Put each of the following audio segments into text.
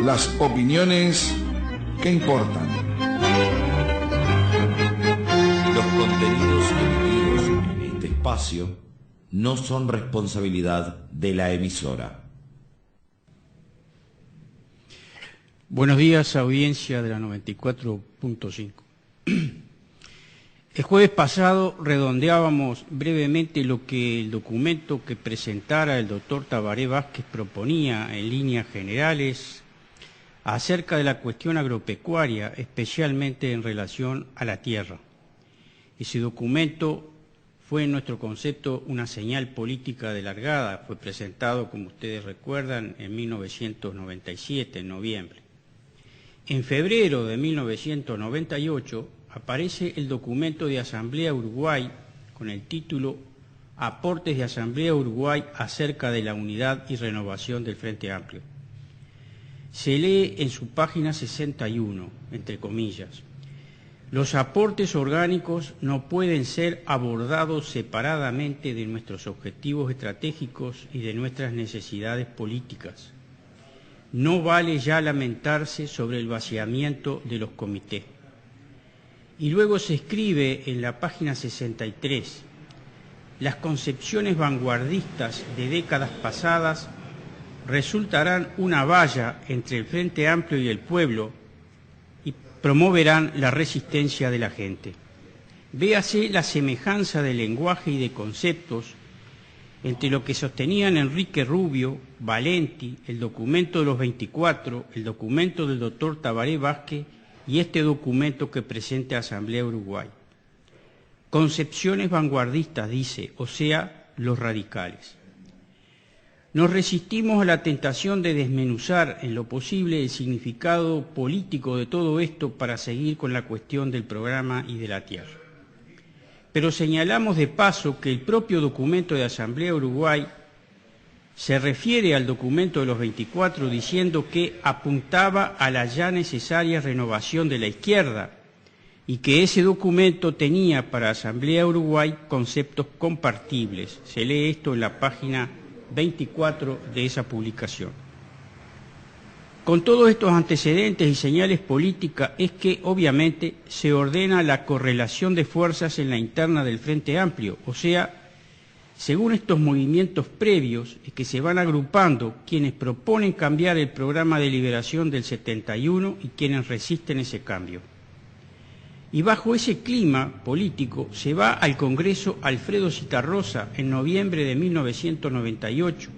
las opiniones que importan. Los contenidos emitidos en este espacio no son responsabilidad de la emisora. Buenos días, audiencia de la 94.5. El jueves pasado redondeábamos brevemente lo que el documento que presentara el doctor Tabaré Vázquez proponía en líneas generales acerca de la cuestión agropecuaria, especialmente en relación a la tierra. Ese documento fue, en nuestro concepto, una señal política de largada. Fue presentado, como ustedes recuerdan, en 1997, en noviembre. En febrero de 1998 aparece el documento de Asamblea Uruguay con el título Aportes de Asamblea Uruguay acerca de la unidad y renovación del Frente Amplio. Se lee en su página 61, entre comillas: los aportes orgánicos no pueden ser abordados separadamente de nuestros objetivos estratégicos y de nuestras necesidades políticas. No vale ya lamentarse sobre el vaciamiento de los comités. Y luego se escribe en la página 63, las concepciones vanguardistas de décadas pasadas resultarán una valla entre el Frente Amplio y el pueblo y promoverán la resistencia de la gente. Véase la semejanza de lenguaje y de conceptos entre lo que sostenían Enrique Rubio, Valenti, el documento de los 24, el documento del doctor Tabaré Vázquez y este documento que presenta Asamblea Uruguay. Concepciones vanguardistas, dice, o sea, los radicales. Nos resistimos a la tentación de desmenuzar en lo posible el significado político de todo esto para seguir con la cuestión del programa y de la tierra. Pero señalamos de paso que el propio documento de Asamblea Uruguay se refiere al documento de los 24 diciendo que apuntaba a la ya necesaria renovación de la izquierda y que ese documento tenía para Asamblea Uruguay conceptos compartibles. Se lee esto en la página 24 de esa publicación. Con todos estos antecedentes y señales políticas es que, obviamente, se ordena la correlación de fuerzas en la interna del Frente Amplio, o sea, según estos movimientos previos es que se van agrupando quienes proponen cambiar el programa de liberación del 71 y quienes resisten ese cambio. Y bajo ese clima político se va al Congreso Alfredo Zitarrosa en noviembre de 1998,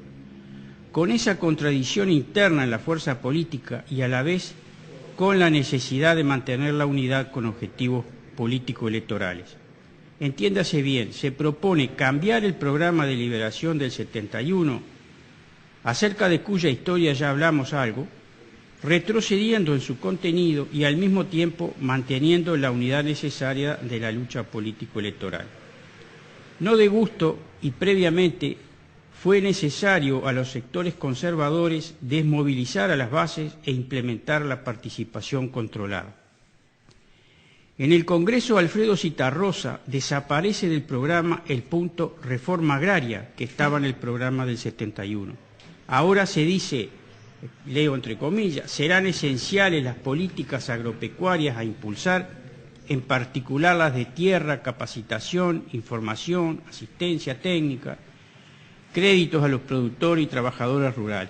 con esa contradicción interna en la fuerza política y a la vez con la necesidad de mantener la unidad con objetivos político-electorales. Entiéndase bien, se propone cambiar el programa de liberación del 71, acerca de cuya historia ya hablamos algo, retrocediendo en su contenido y al mismo tiempo manteniendo la unidad necesaria de la lucha político-electoral. No de gusto y previamente fue necesario a los sectores conservadores desmovilizar a las bases e implementar la participación controlada. En el Congreso Alfredo Zitarrosa desaparece del programa el punto reforma agraria que estaba en el programa del 71. Ahora se dice, leo entre comillas, serán esenciales las políticas agropecuarias a impulsar, en particular las de tierra, capacitación, información, asistencia técnica, créditos a los productores y trabajadores rurales.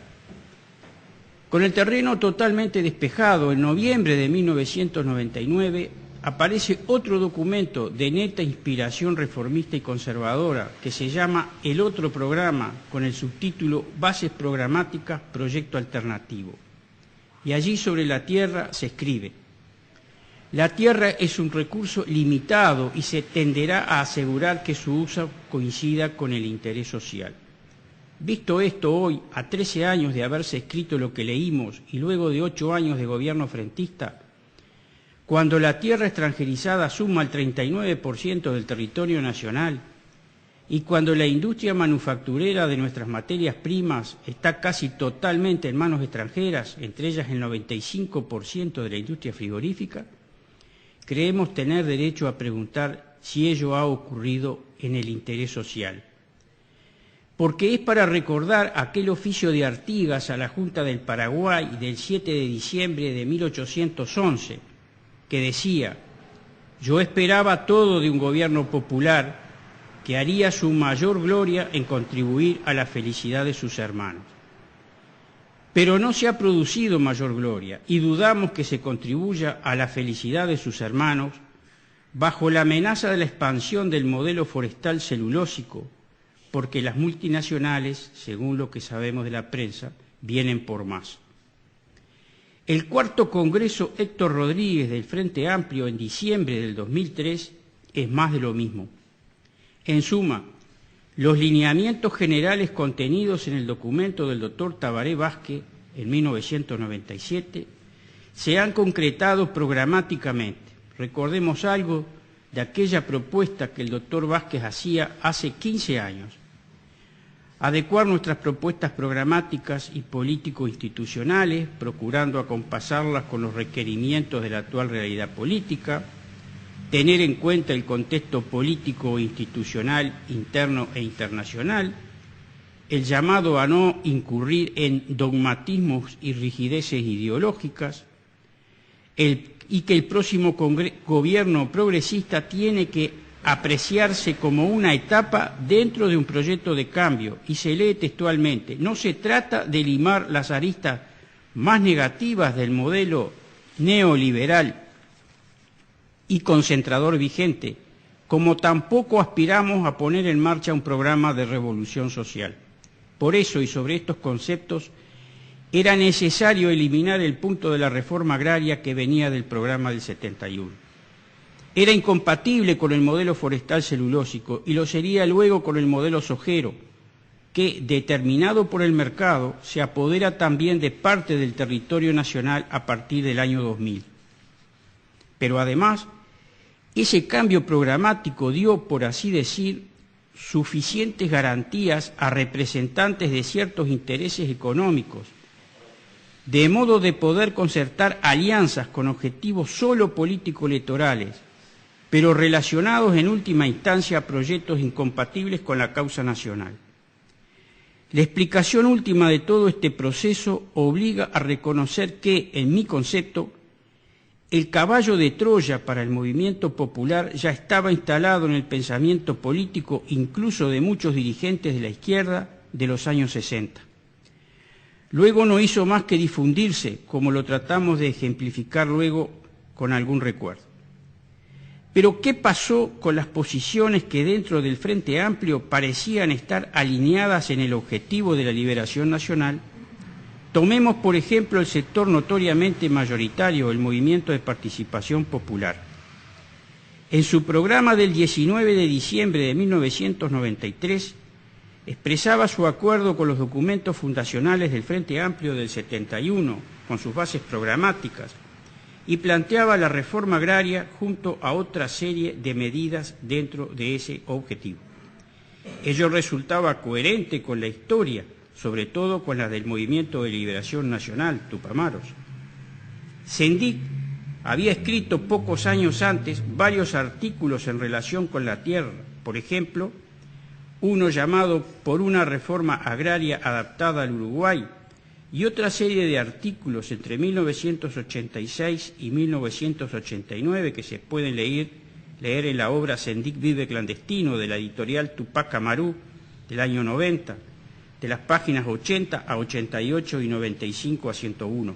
Con el terreno totalmente despejado, en noviembre de 1999 aparece otro documento de neta inspiración reformista y conservadora que se llama El Otro Programa, con el subtítulo Bases Programáticas, Proyecto Alternativo. Y allí sobre la tierra se escribe: la tierra es un recurso limitado y se tenderá a asegurar que su uso coincida con el interés social. Visto esto hoy, a 13 años de haberse escrito lo que leímos y luego de 8 años de gobierno frentista, cuando la tierra extranjerizada suma el 39% del territorio nacional y cuando la industria manufacturera de nuestras materias primas está casi totalmente en manos extranjeras, entre ellas el 95% de la industria frigorífica, creemos tener derecho a preguntar si ello ha ocurrido en el interés social. porque es para recordar aquel oficio de Artigas a la Junta del Paraguay del 7 de diciembre de 1811, que decía: «Yo esperaba todo de un gobierno popular que haría su mayor gloria en contribuir a la felicidad de sus hermanos. Pero no se ha producido mayor gloria y dudamos que se contribuya a la felicidad de sus hermanos bajo la amenaza de la expansión del modelo forestal celulósico, porque las multinacionales, según lo que sabemos de la prensa, vienen por más». El cuarto Congreso Héctor Rodríguez del Frente Amplio en diciembre del 2003 es más de lo mismo. En suma, los lineamientos generales contenidos en el documento del doctor Tabaré Vázquez en 1997 se han concretado programáticamente. Recordemos algo de aquella propuesta que el doctor Vázquez hacía hace 15 años. Adecuar nuestras propuestas programáticas y político-institucionales, procurando acompasarlas con los requerimientos de la actual realidad política, tener en cuenta el contexto político e institucional interno e internacional, el llamado a no incurrir en dogmatismos y rigideces ideológicas, y que el próximo gobierno progresista tiene que apreciarse como una etapa dentro de un proyecto de cambio, y se lee textualmente: «No se trata de limar las aristas más negativas del modelo neoliberal y concentrador vigente, como tampoco aspiramos a poner en marcha un programa de revolución social». Por eso, y sobre estos conceptos, era necesario eliminar el punto de la reforma agraria que venía del programa del 71. Era incompatible con el modelo forestal celulósico y lo sería luego con el modelo sojero, que, determinado por el mercado, se apodera también de parte del territorio nacional a partir del año 2000. Pero además, ese cambio programático dio, por así decir, suficientes garantías a representantes de ciertos intereses económicos, de modo de poder concertar alianzas con objetivos solo político-electorales, pero relacionados en última instancia a proyectos incompatibles con la causa nacional. La explicación última de todo este proceso obliga a reconocer que, en mi concepto, el caballo de Troya para el movimiento popular ya estaba instalado en el pensamiento político incluso de muchos dirigentes de la izquierda de los años 60. Luego no hizo más que difundirse, como lo tratamos de ejemplificar luego con algún recuerdo. Pero ¿qué pasó con las posiciones que dentro del Frente Amplio parecían estar alineadas en el objetivo de la liberación nacional? Tomemos, por ejemplo, el sector notoriamente mayoritario, el Movimiento de Participación Popular. En su programa del 19 de diciembre de 1993, expresaba su acuerdo con los documentos fundacionales del Frente Amplio del 71, con sus bases programáticas, y planteaba la reforma agraria junto a otra serie de medidas dentro de ese objetivo. Ello resultaba coherente con la historia, sobre todo con la del Movimiento de Liberación Nacional, Tupamaros. Sendik había escrito pocos años antes varios artículos en relación con la tierra, por ejemplo, uno llamado Por una reforma agraria adaptada al Uruguay, y otra serie de artículos entre 1986 y 1989 que se pueden leer en la obra Sendik vive clandestino de la editorial Tupac Amaru del año 90, de las páginas 80 a 88 y 95 a 101.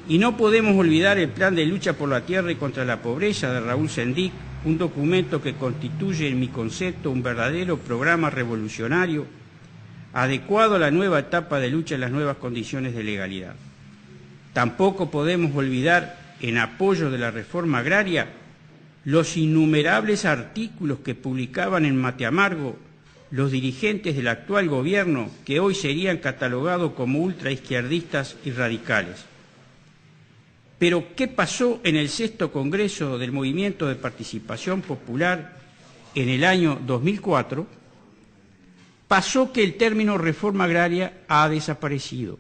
Y no podemos olvidar el Plan de Lucha por la Tierra y contra la Pobreza de Raúl Sendik, un documento que constituye, en mi concepto, un verdadero programa revolucionario adecuado a la nueva etapa de lucha en las nuevas condiciones de legalidad. Tampoco podemos olvidar, en apoyo de la reforma agraria, los innumerables artículos que publicaban en Mate Amargo los dirigentes del actual gobierno, que hoy serían catalogados como ultraizquierdistas y radicales. Pero, ¿qué pasó en el sexto Congreso del Movimiento de Participación Popular en el año 2004? Pasó que el término reforma agraria ha desaparecido.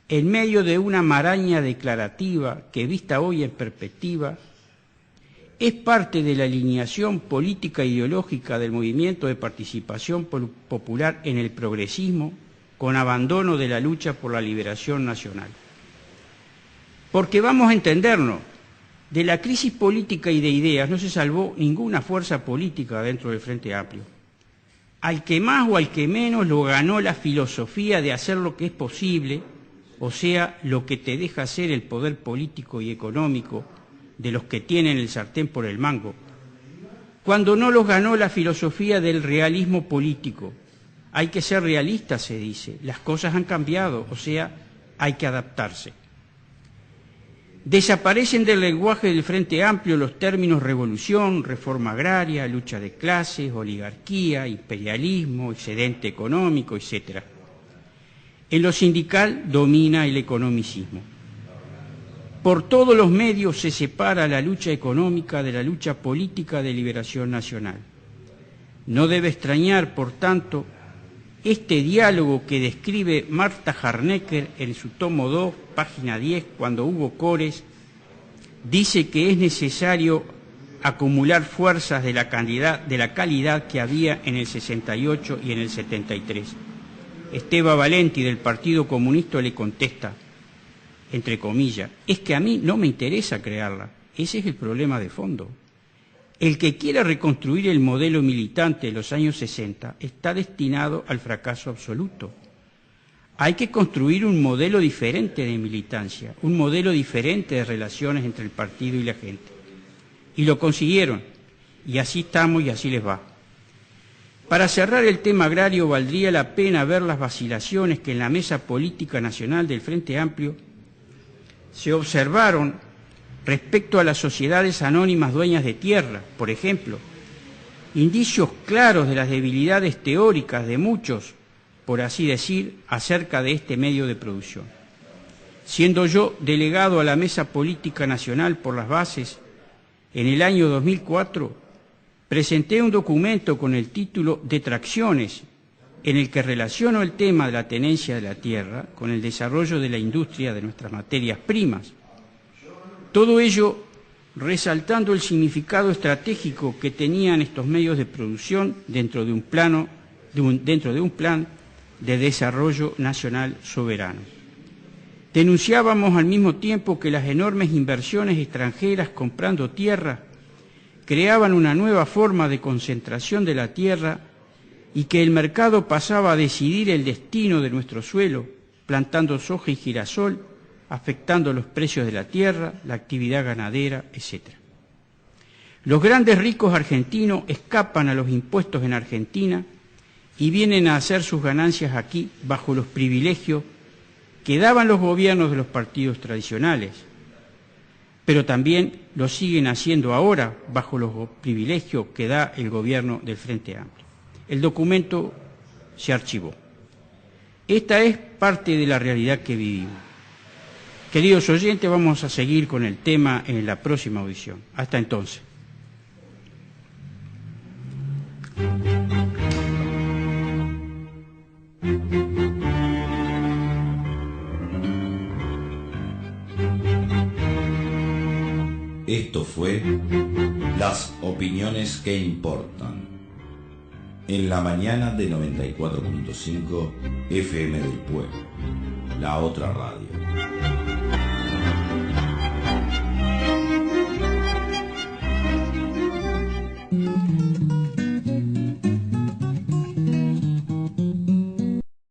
En medio de una maraña declarativa que, vista hoy en perspectiva, es parte de la alineación política e ideológica del movimiento de participación popular en el progresismo, con abandono de la lucha por la liberación nacional. Porque vamos a entendernos, de la crisis política y de ideas no se salvó ninguna fuerza política dentro del Frente Amplio. Al que más o al que menos lo ganó la filosofía de hacer lo que es posible, o sea, lo que te deja hacer el poder político y económico de los que tienen el sartén por el mango, cuando no los ganó la filosofía del realismo político. Hay que ser realista, se dice, las cosas han cambiado, o sea, hay que adaptarse. Desaparecen del lenguaje del Frente Amplio los términos revolución, reforma agraria, lucha de clases, oligarquía, imperialismo, excedente económico, etc. En lo sindical domina el economicismo. Por todos los medios se separa la lucha económica de la lucha política de liberación nacional. No debe extrañar, por tanto, este diálogo que describe Marta Harnecker en su tomo 2, página 10, cuando Hugo Cores dice que es necesario acumular fuerzas de la calidad que había en el 68 y en el 73. Esteban Valenti del Partido Comunista le contesta, entre comillas, es que a mí no me interesa crearla, ese es el problema de fondo. El que quiera reconstruir el modelo militante de los años 60 está destinado al fracaso absoluto. Hay que construir un modelo diferente de militancia, un modelo diferente de relaciones entre el partido y la gente. Y lo consiguieron, y así estamos y así les va. Para cerrar el tema agrario, valdría la pena ver las vacilaciones que en la mesa política nacional del Frente Amplio se observaron respecto a las sociedades anónimas dueñas de tierra, por ejemplo, indicios claros de las debilidades teóricas de muchos, por así decir, acerca de este medio de producción. Siendo yo delegado a la Mesa Política Nacional por las Bases, en el año 2004, presenté un documento con el título Detracciones, en el que relaciono el tema de la tenencia de la tierra con el desarrollo de la industria de nuestras materias primas. Todo ello resaltando el significado estratégico que tenían estos medios de producción dentro de un plan de desarrollo nacional soberano. Denunciábamos al mismo tiempo que las enormes inversiones extranjeras comprando tierra creaban una nueva forma de concentración de la tierra y que el mercado pasaba a decidir el destino de nuestro suelo, plantando soja y girasol, afectando los precios de la tierra, la actividad ganadera, etc. Los grandes ricos argentinos escapan a los impuestos en Argentina y vienen a hacer sus ganancias aquí bajo los privilegios que daban los gobiernos de los partidos tradicionales, pero también lo siguen haciendo ahora bajo los privilegios que da el gobierno del Frente Amplio. El documento se archivó. Esta es parte de la realidad que vivimos. Queridos oyentes, vamos a seguir con el tema en la próxima audición. Hasta entonces. Esto fue Las opiniones que importan. En la mañana de 94.5 FM del Pueblo, la otra radio.